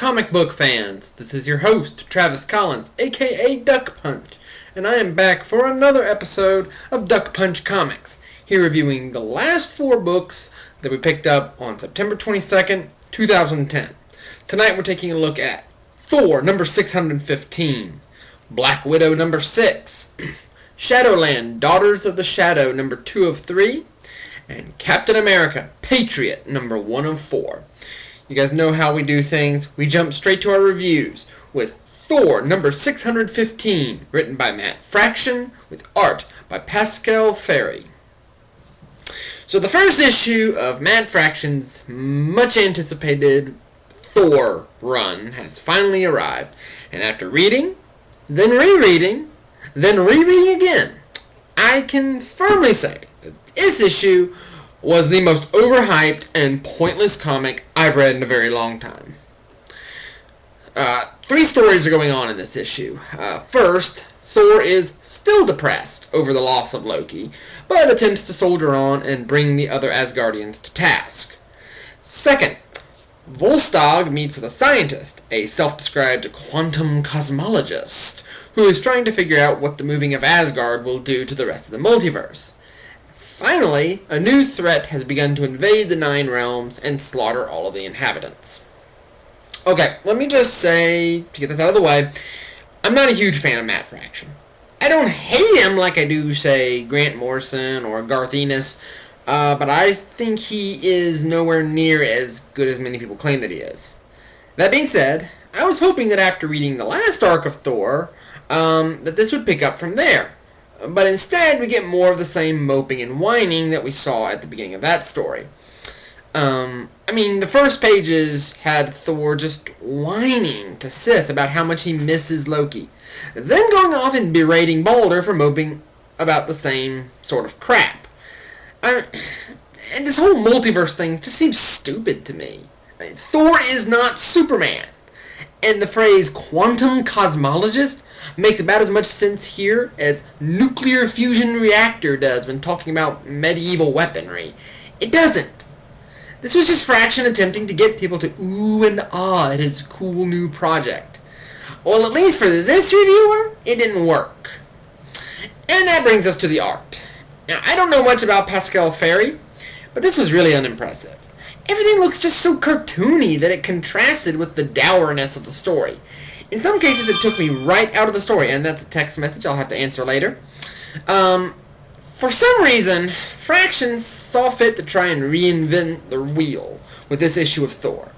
comic book fans. This is your host, Travis Collins, aka Duck Punch, and I am back for another episode of Duck Punch Comics, here reviewing the last 4 books that we picked up on September 22nd, 2010. Tonight we're taking a look at Thor, number 615, Black Widow, number 6, Shadowland, Daughters of the Shadow, number 2 of 3, and Captain America, Patriot, number 1 of 4. You guys know how we do things. We jump straight to our reviews with Thor, number 615, written by Matt Fraction, with art by Pascal Ferry. So the first issue of Matt Fraction's much-anticipated Thor run has finally arrived, and after reading, then rereading, then rereading again, I can firmly say that this issue was the most overhyped and pointless comic I've read in a very long time. 3 stories are going on in this issue. First, Thor is still depressed over the loss of Loki, but attempts to soldier on and bring the other Asgardians to task. Second, Volstagg meets with a scientist, a self-described quantum cosmologist, who is trying to figure out what the moving of Asgard will do to the rest of the multiverse. Finally, a new threat has begun to invade the 9 realms and slaughter all of the inhabitants. Okay, let me just say, to get this out of the way, I'm not a huge fan of Matt Fraction. I don't hate him like I do, say, Grant Morrison or Garth Ennis, but I think he is nowhere near as good as many people claim that he is. That being said, I was hoping that after reading the last arc of Thor, that this would pick up from there. But instead, we get more of the same moping and whining that we saw at the beginning of that story. The first pages had Thor just whining to Sith about how much he misses Loki, then going off and berating Balder for moping about the same sort of crap. And this whole multiverse thing just seems stupid to me. Thor is not Superman, and the phrase quantum cosmologist makes about as much sense here as nuclear fusion reactor does when talking about medieval weaponry. It doesn't. This was just Fraction attempting to get people to ooh and ah at his cool new project. Well, at least for this reviewer, it didn't work. And that brings us to the art. Now, I don't know much about Pascal Ferry, but this was really unimpressive. Everything looks just so cartoony that it contrasted with the dourness of the story. In some cases, it took me right out of the story, and that's a text message I'll have to answer later. For some reason, Fraction saw fit to try and reinvent the wheel with this issue of Thor.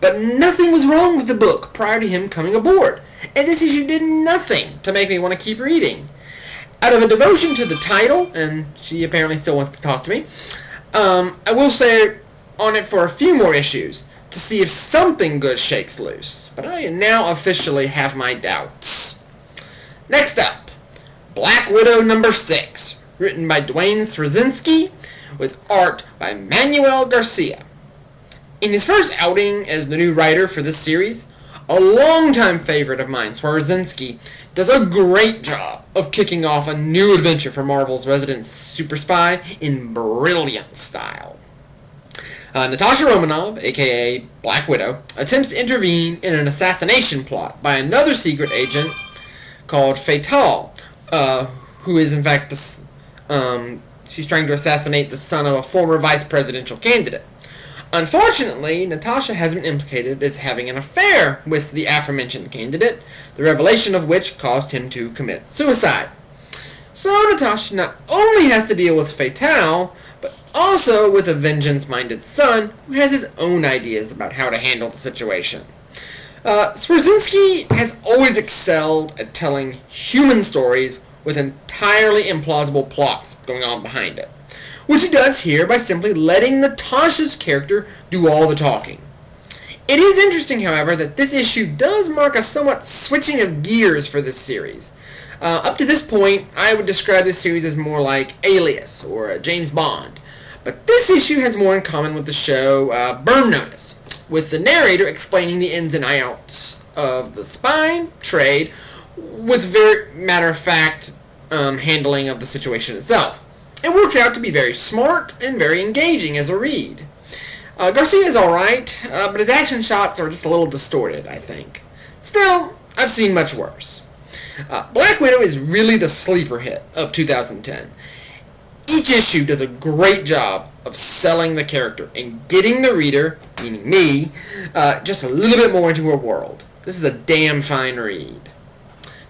But nothing was wrong with the book prior to him coming aboard, and this issue did nothing to make me want to keep reading. Out of a devotion to the title, and she apparently still wants to talk to me, I will stay on it for a few more issues to see if something good shakes loose, but I now officially have my doubts. Next up, Black Widow number 6, written by Dwayne Straczynski, with art by Manuel Garcia. In his first outing as the new writer for this series, a longtime favorite of mine, Straczynski, does a great job of kicking off a new adventure for Marvel's resident super spy in brilliant style. Natasha Romanoff, aka Black Widow, attempts to intervene in an assassination plot by another secret agent called Fatal, who is in fact she's trying to assassinate the son of a former vice presidential candidate. Unfortunately, Natasha has been implicated as having an affair with the aforementioned candidate, the revelation of which caused him to commit suicide. So Natasha not only has to deal with Fatal, but also with a vengeance-minded son who has his own ideas about how to handle the situation. Straczynski has always excelled at telling human stories with entirely implausible plots going on behind it, which he does here by simply letting Natasha's character do all the talking. It is interesting, however, that this issue does mark a somewhat switching of gears for this series. Up to this point, I would describe this series as more like Alias or James Bond, but this issue has more in common with the show Burn Notice, with the narrator explaining the ins and outs of the spy trade with very matter-of-fact handling of the situation itself. It works out to be very smart and very engaging as a read. Garcia is alright, but his action shots are just a little distorted, I think. Still, I've seen much worse. Black Widow is really the sleeper hit of 2010. Each issue does a great job of selling the character and getting the reader, meaning me, just a little bit more into her world. This is a damn fine read.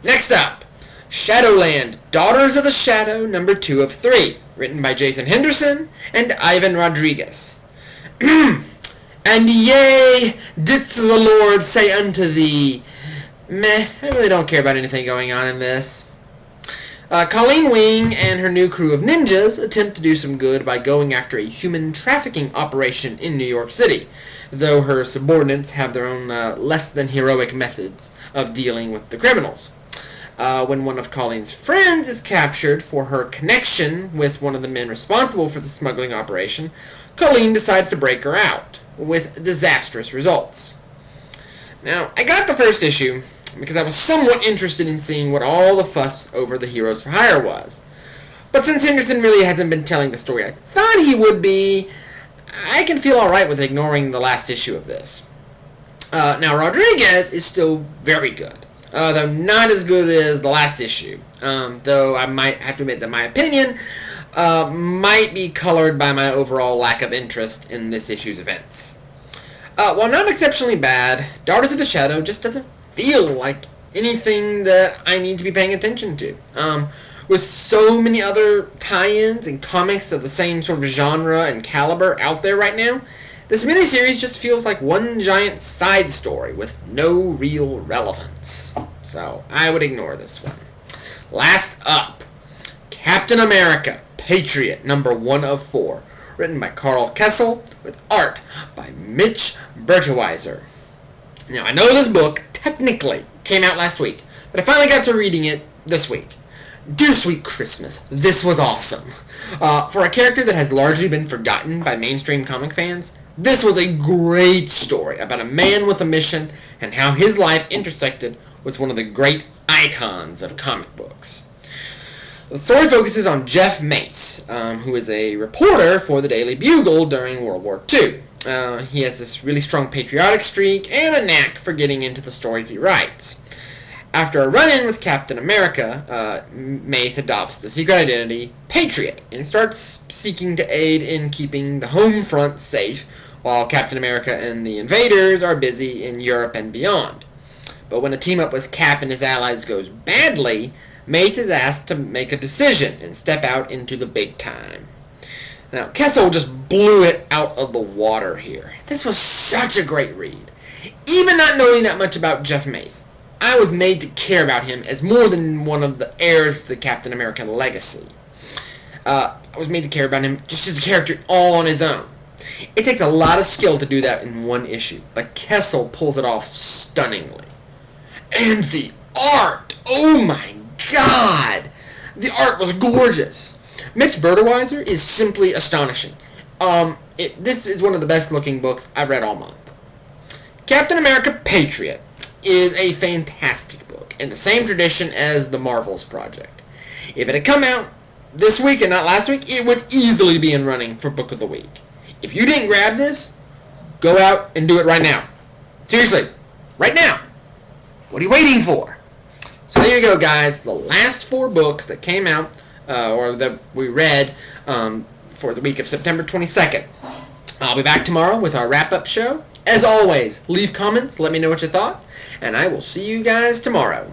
Next up, Shadowland, Daughters of the Shadow, number 2 of 3, written by Jason Henderson and Ivan Rodriguez. And yea, didst the Lord say unto thee, meh, I really don't care about anything going on in this. Colleen Wing and her new crew of ninjas attempt to do some good by going after a human trafficking operation in New York City, though her subordinates have their own less than heroic methods of dealing with the criminals. When one of Colleen's friends is captured for her connection with one of the men responsible for the smuggling operation, Colleen decides to break her out, with disastrous results. Now, I got the first issue because I was somewhat interested in seeing what all the fuss over the Heroes for Hire was. But since Henderson really hasn't been telling the story I thought he would be, I can feel alright with ignoring the last issue of this. Now, Rodriguez is still very good, though not as good as the last issue, though I might have to admit that my opinion might be colored by my overall lack of interest in this issue's events. While not exceptionally bad, Daughters of the Shadow just doesn't feel like anything that I need to be paying attention to. With so many other tie-ins and comics of the same sort of genre and caliber out there right now, this miniseries just feels like one giant side story with no real relevance. So, I would ignore this one. Last up, Captain America, Patriot, number 1 of 4, written by Carl Kessel, with art by Mitch Berteweiser. Now, I know this book technically came out last week, but I finally got to reading it this week. Dear sweet Christmas, this was awesome. For a character that has largely been forgotten by mainstream comic fans, this was a great story about a man with a mission and how his life intersected with one of the great icons of comic books. The story focuses on Jeff Mace, who is a reporter for the Daily Bugle during World War II. He has this really strong patriotic streak and a knack for getting into the stories he writes. After a run-in with Captain America, Mace adopts the secret identity Patriot and starts seeking to aid in keeping the home front safe while Captain America and the invaders are busy in Europe and beyond. But when a team-up with Cap and his allies goes badly, Mace is asked to make a decision and step out into the big time. Now, Kessel just blew it out of the water here. This was such a great read. Even not knowing that much about Jeff Mace, I was made to care about him as more than one of the heirs to the Captain America legacy. I was made to care about him just as a character all on his own. It takes a lot of skill to do that in one issue, but Kessel pulls it off stunningly. And the art! Oh my god! The art was gorgeous. Mitch Berteweiser is simply astonishing. This is one of the best looking books I've read all month. Captain America Patriot is a fantastic book, in the same tradition as the Marvels project. If it had come out this week and not last week, it would easily be in running for Book of the Week. If you didn't grab this, go out and do it right now. Seriously, right now. What are you waiting for? So there you go, guys. The last 4 books that came out, or that we read for the week of September 22nd. I'll be back tomorrow with our wrap-up show. As always, leave comments, let me know what you thought, and I will see you guys tomorrow.